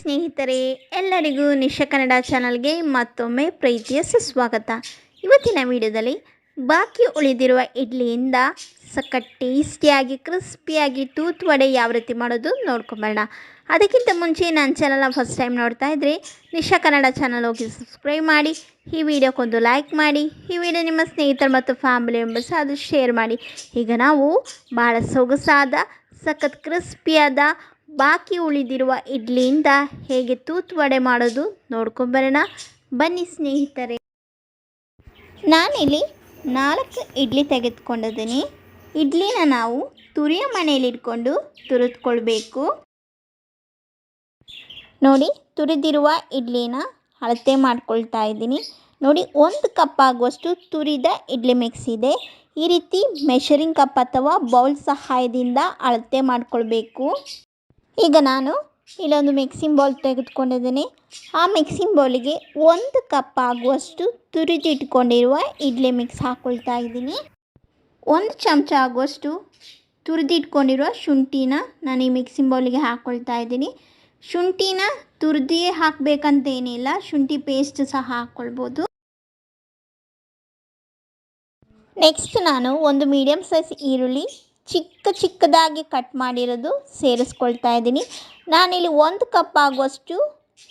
ಸ್ನೇಹಿತರೆ, ಎಲ್ಲರಿಗೂ ನಿಶಾ ಕನ್ನಡ ಚಾನಲ್ಗೆ ಮತ್ತೊಮ್ಮೆ ಪ್ರೀತಿಯ ಸುಸ್ವಾಗತ. ಇವತ್ತಿನ ವಿಡಿಯೋದಲ್ಲಿ ಬಾಕಿ ಉಳಿದಿರುವ ಇಡ್ಲಿಯಿಂದ ಸಖತ್ ಟೇಸ್ಟಿಯಾಗಿ ಕ್ರಿಸ್ಪಿಯಾಗಿ ತೂತು ವಡೆ ಯಾವ ರೀತಿ ಮಾಡೋದು ನೋಡ್ಕೊಂಬರೋಣ. ಅದಕ್ಕಿಂತ ಮುಂಚೆ ನನ್ನ ಚಾನಲ್ನ ಫಸ್ಟ್ ಟೈಮ್ ನೋಡ್ತಾ ಇದ್ದರೆ ನಿಶಾ ಕನ್ನಡ ಚಾನಲ್ ಹೋಗಿ ಸಬ್ಸ್ಕ್ರೈಬ್ ಮಾಡಿ, ಈ ವಿಡಿಯೋಕ್ಕೊಂದು ಲೈಕ್ ಮಾಡಿ, ಈ ವಿಡಿಯೋ ನಿಮ್ಮ ಸ್ನೇಹಿತರು ಮತ್ತು ಫ್ಯಾಮಿಲಿ ಮೆಂಬರ್ಸ್ ಅದು ಶೇರ್ ಮಾಡಿ. ಈಗ ನಾವು ಭಾಳ ಸೊಗಸಾದ ಸಖತ್ ಕ್ರಿಸ್ಪಿಯಾದ ಬಾಕಿ ಉಳಿದಿರುವ ಇಡ್ಲಿಯಿಂದ ಹೇಗೆ ತೂತು ವಡೆ ಮಾಡೋದು ನೋಡ್ಕೊಂಬರೋಣ ಬನ್ನಿ ಸ್ನೇಹಿತರೆ. ನಾನಿಲ್ಲಿ 4 ಇಡ್ಲಿ ತೆಗೆದುಕೊಂಡಿದ್ದೀನಿ. ಇಡ್ಲಿನ ನಾವು ತುರಿಯ ಮನೆಯಲ್ಲಿ ಇಟ್ಕೊಂಡು ತುರಿದುಕೊಳ್ಬೇಕು. ನೋಡಿ, ತುರಿದಿರುವ ಇಡ್ಲಿನ ಅಳತೆ ಮಾಡ್ಕೊಳ್ತಾ ಇದ್ದೀನಿ. ನೋಡಿ, 1 ಕಪ್ ಆಗುವಷ್ಟು ತುರಿದ ಇಡ್ಲಿ ಮಿಕ್ಸ್ ಇದೆ. ಈ ರೀತಿ ಮೆಷರಿಂಗ್ ಕಪ್ ಅಥವಾ ಬೌಲ್ ಸಹಾಯದಿಂದ ಅಳತೆ ಮಾಡ್ಕೊಳ್ಬೇಕು. ಈಗ ನಾನು ಇಲ್ಲೊಂದು ಮಿಕ್ಸಿಂಗ್ ಬೌಲ್ ತೆಗೆದುಕೊಂಡಿದ್ದೀನಿ. ಆ ಮಿಕ್ಸಿಂಗ್ ಬೌಲಿಗೆ 1 ಕಪ್ ಆಗುವಷ್ಟು ತುರಿದಿಟ್ಕೊಂಡಿರುವ ಇಡ್ಲಿ ಮಿಕ್ಸ್ ಹಾಕ್ಕೊಳ್ತಾ ಇದ್ದೀನಿ. 1 ಚಮಚ ಆಗುವಷ್ಟು ತುರಿದಿಟ್ಕೊಂಡಿರುವ ಶುಂಠಿನ ನಾನು ಈ ಮಿಕ್ಸಿಂಗ್ ಬೌಲಿಗೆ ಹಾಕ್ಕೊಳ್ತಾ ಇದ್ದೀನಿ. ಶುಂಠಿನ ತುರಿದೇ ಹಾಕಬೇಕಂತೇನಿಲ್ಲ, ಶುಂಠಿ ಪೇಸ್ಟ್ ಸಹ ಹಾಕ್ಕೊಳ್ಬೋದು. ನೆಕ್ಸ್ಟ್ ನಾನು ಒಂದು ಮೀಡಿಯಮ್ ಸೈಜ್ ಈರುಳ್ಳಿ ಚಿಕ್ಕದಾಗಿ ಕಟ್ ಮಾಡಿರೋದು ಸೇರಿಸ್ಕೊಳ್ತಾ ಇದ್ದೀನಿ. ನಾನಿಲ್ಲಿ 1 ಕಪ್ ಆಗುವಷ್ಟು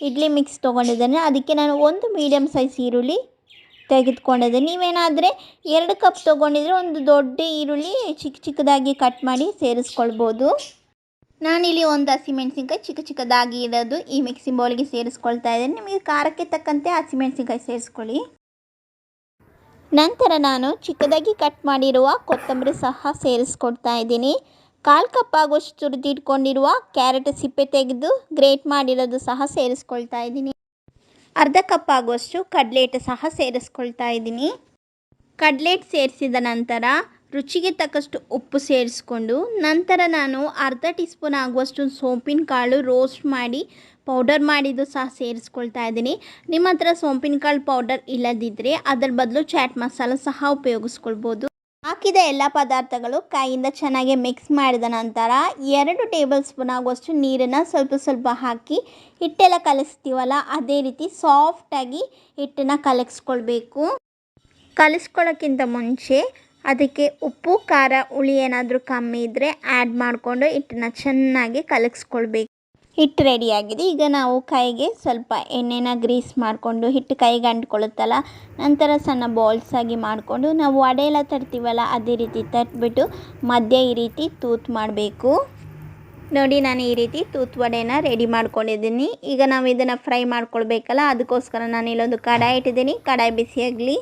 ಇಡ್ಲಿ ಮಿಕ್ಸ್ ತೊಗೊಂಡಿದ್ದೇನೆ, ಅದಕ್ಕೆ ನಾನು 1 ಮೀಡಿಯಮ್ ಸೈಜ್ ಈರುಳ್ಳಿ ತೆಗೆದುಕೊಂಡಿದ್ದೇನೆ. ನೀವೇನಾದರೆ 2 ಕಪ್ ತೊಗೊಂಡಿದ್ರೆ ಒಂದು ದೊಡ್ಡ ಈರುಳ್ಳಿ ಚಿಕ್ಕದಾಗಿ ಕಟ್ ಮಾಡಿ ಸೇರಿಸ್ಕೊಳ್ಬೋದು. ನಾನಿಲ್ಲಿ ಒಂದು ಹಸಿಮೆಣಸಿನ್ಕಾಯಿ ಚಿಕ್ಕದಾಗಿ ಇರೋದು ಈ ಮಿಕ್ಸಿಂಗ್ ಬೌಲಿಗೆ ಸೇರಿಸ್ಕೊಳ್ತಾ ಇದ್ದೇನೆ. ನಿಮಗೆ ಖಾರಕ್ಕೆ ತಕ್ಕಂತೆ ಹಸಿಮೆಣಸಿನ್ಕಾಯಿ ಸೇರಿಸ್ಕೊಳ್ಳಿ. ನಂತರ ನಾನು ಚಿಕ್ಕದಾಗಿ ಕಟ್ ಮಾಡಿರುವ ಕೊತ್ತಂಬರಿ ಸಹ ಸೇರಿಸ್ಕೊಡ್ತಾ ಇದ್ದೀನಿ. 1/4 ಕಪ್ ಆಗುವಷ್ಟು ತುರಿದಿಟ್ಕೊಂಡಿರುವ ಕ್ಯಾರೆಟ್ ಸಿಪ್ಪೆ ತೆಗೆದು ಗ್ರೇಟ್ ಮಾಡಿರೋದು ಸಹ ಸೇರಿಸ್ಕೊಳ್ತಾ ಇದ್ದೀನಿ. 1/2 ಕಪ್ ಆಗುವಷ್ಟು ಕಡಲೆ ಹಿಟ್ಟು ಸಹ ಸೇರಿಸ್ಕೊಳ್ತಾ ಇದ್ದೀನಿ. ಕಡಲೆ ಹಿಟ್ಟು ಸೇರಿಸಿದ ನಂತರ ರುಚಿಗೆ ತಕ್ಕಷ್ಟು ಉಪ್ಪು ಸೇರಿಸ್ಕೊಂಡು, ನಂತರ ನಾನು 1/2 ಟೀ ಸ್ಪೂನ್ ಆಗುವಷ್ಟು ಸೋಂಪಿನ ಕಾಳು ರೋಸ್ಟ್ ಮಾಡಿ ಪೌಡರ್ ಮಾಡಿದ್ದು ಸಹ ಸೇರಿಸ್ಕೊಳ್ತಾ ಇದ್ದೀನಿ. ನಿಮ್ಮ ಹತ್ರ ಸೋಂಪಿನ ಕಾಳು ಪೌಡರ್ ಇಲ್ಲದಿದ್ದರೆ ಅದರ ಬದಲು ಚಾಟ್ ಮಸಾಲ ಸಹ ಉಪಯೋಗಿಸ್ಕೊಳ್ಬೋದು. ಹಾಕಿದ ಎಲ್ಲ ಪದಾರ್ಥಗಳು ಕೈಯಿಂದ ಚೆನ್ನಾಗಿ ಮಿಕ್ಸ್ ಮಾಡಿದ ನಂತರ 2 ಟೇಬಲ್ ಸ್ಪೂನ್ ಆಗುವಷ್ಟು ನೀರನ್ನು ಸ್ವಲ್ಪ ಹಾಕಿ ಹಿಟ್ಟೆಲ್ಲ ಕಲಿಸ್ತೀವಲ್ಲ ಅದೇ ರೀತಿ ಸಾಫ್ಟಾಗಿ ಹಿಟ್ಟನ್ನು ಕಲಸ್ಕೊಳ್ಬೇಕು. ಕಲಿಸ್ಕೊಳ್ಳೋಕ್ಕಿಂತ ಮುಂಚೆ ಅದಕ್ಕೆ ಉಪ್ಪು ಖಾರ ಹುಳಿ ಏನಾದರೂ ಕಮ್ಮಿ ಇದ್ದರೆ ಆ್ಯಡ್ ಮಾಡಿಕೊಂಡು ಹಿಟ್ಟನ್ನು ಚೆನ್ನಾಗಿ ಕಲಸ್ಕೊಳ್ಬೇಕು. ಹಿಟ್ಟು ರೆಡಿಯಾಗಿದೆ. ಈಗ ನಾವು ಕೈಗೆ ಸ್ವಲ್ಪ ಎಣ್ಣೆನ ಗ್ರೀಸ್ ಮಾಡಿಕೊಂಡು, ಹಿಟ್ಟು ಕೈಗೆ ಅಂಟ್ಕೊಳ್ಳುತ್ತಲ್ಲ, ನಂತರ ಸಣ್ಣ ಬಾಲ್ಸ್ ಆಗಿ ಮಾಡಿಕೊಂಡು ನಾವು ವಡೆ ಎಲ್ಲ ತರ್ತೀವಲ್ಲ ಅದೇ ರೀತಿ ತಟ್ಬಿಟ್ಟು ಮಧ್ಯೆ ಈ ರೀತಿ ತೂತು ಮಾಡಬೇಕು. ನೋಡಿ, ನಾನು ಈ ರೀತಿ ತೂತು ವಡೆನ ರೆಡಿ ಮಾಡ್ಕೊಂಡಿದ್ದೀನಿ. ಈಗ ನಾವು ಇದನ್ನು ಫ್ರೈ ಮಾಡ್ಕೊಳ್ಬೇಕಲ್ಲ, ಅದಕ್ಕೋಸ್ಕರ ನಾನು ಇಲ್ಲೊಂದು ಕಡಾಯಿ ಇಟ್ಟಿದ್ದೀನಿ. ಕಡಾಯಿ ಬಿಸಿಯಾಗಲಿ.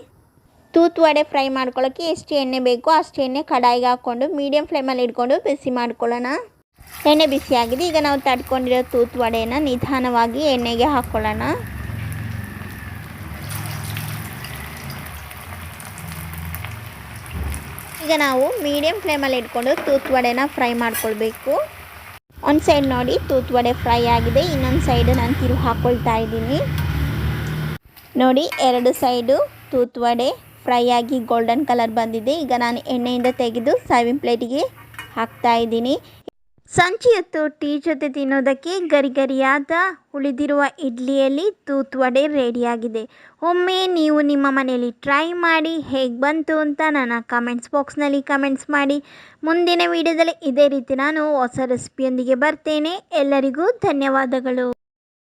ತೂತು ವಡೆ ಫ್ರೈ ಮಾಡ್ಕೊಳ್ಳೋಕ್ಕೆ ಎಷ್ಟು ಎಣ್ಣೆ ಬೇಕೋ ಅಷ್ಟು ಎಣ್ಣೆ ಕಡಾಯಿಗೆ ಹಾಕ್ಕೊಂಡು ಮೀಡಿಯಮ್ ಫ್ಲೇಮಲ್ಲಿ ಇಟ್ಕೊಂಡು ಬಿಸಿ ಮಾಡ್ಕೊಳ್ಳೋಣ. ಎಣ್ಣೆ ಬಿಸಿಯಾಗಿದೆ. ಈಗ ನಾವು ತಟ್ಕೊಂಡಿರೋ ತೂತು ವಡೆನ ನಿಧಾನವಾಗಿ ಎಣ್ಣೆಗೆ ಹಾಕ್ಕೊಳ್ಳೋಣ. ಈಗ ನಾವು ಮೀಡಿಯಮ್ ಫ್ಲೇಮಲ್ಲಿ ಇಟ್ಕೊಂಡು ತೂತು ವಡೆನ ಫ್ರೈ ಮಾಡ್ಕೊಳ್ಬೇಕು. ಒಂದು ಸೈಡ್ ನೋಡಿ ತೂತು ವಡೆ ಫ್ರೈ ಆಗಿದೆ, ಇನ್ನೊಂದು ಸೈಡು ನಾನು ತಿರುಗಿ ಹಾಕ್ಕೊಳ್ತಾ ಇದ್ದೀನಿ. ನೋಡಿ, 2 ಸೈಡು ತೂತು ವಡೆ ಫ್ರೈ ಆಗಿ ಗೋಲ್ಡನ್ ಕಲರ್ ಬಂದಿದೆ. ಈಗ ನಾನು ಎಣ್ಣೆಯಿಂದ ತೆಗೆದು ಸರ್ವಿಂಗ್ ಪ್ಲೇಟಿಗೆ ಹಾಕ್ತಾ ಇದ್ದೀನಿ. ಸಂಜೆ ಹೊತ್ತು ಟೀ ಜೊತೆ ತಿನ್ನೋದಕ್ಕೆ ಗರಿಗರಿಯಾದ ಉಳಿದಿರುವ ಇಡ್ಲಿಯಲ್ಲಿ ತೂತು ವಡೆ ರೆಡಿಯಾಗಿದೆ. ಒಮ್ಮೆ ನೀವು ನಿಮ್ಮ ಮನೆಯಲ್ಲಿ ಟ್ರೈ ಮಾಡಿ ಹೇಗೆ ಬಂತು ಅಂತ ನನ್ನ ಕಮೆಂಟ್ಸ್ ಬಾಕ್ಸ್ನಲ್ಲಿ ಕಮೆಂಟ್ಸ್ ಮಾಡಿ. ಮುಂದಿನ ವಿಡಿಯೋದಲ್ಲಿ ಇದೇ ರೀತಿ ನಾನು ಹೊಸ ರೆಸಿಪಿಯೊಂದಿಗೆ ಬರ್ತೇನೆ. ಎಲ್ಲರಿಗೂ ಧನ್ಯವಾದಗಳು.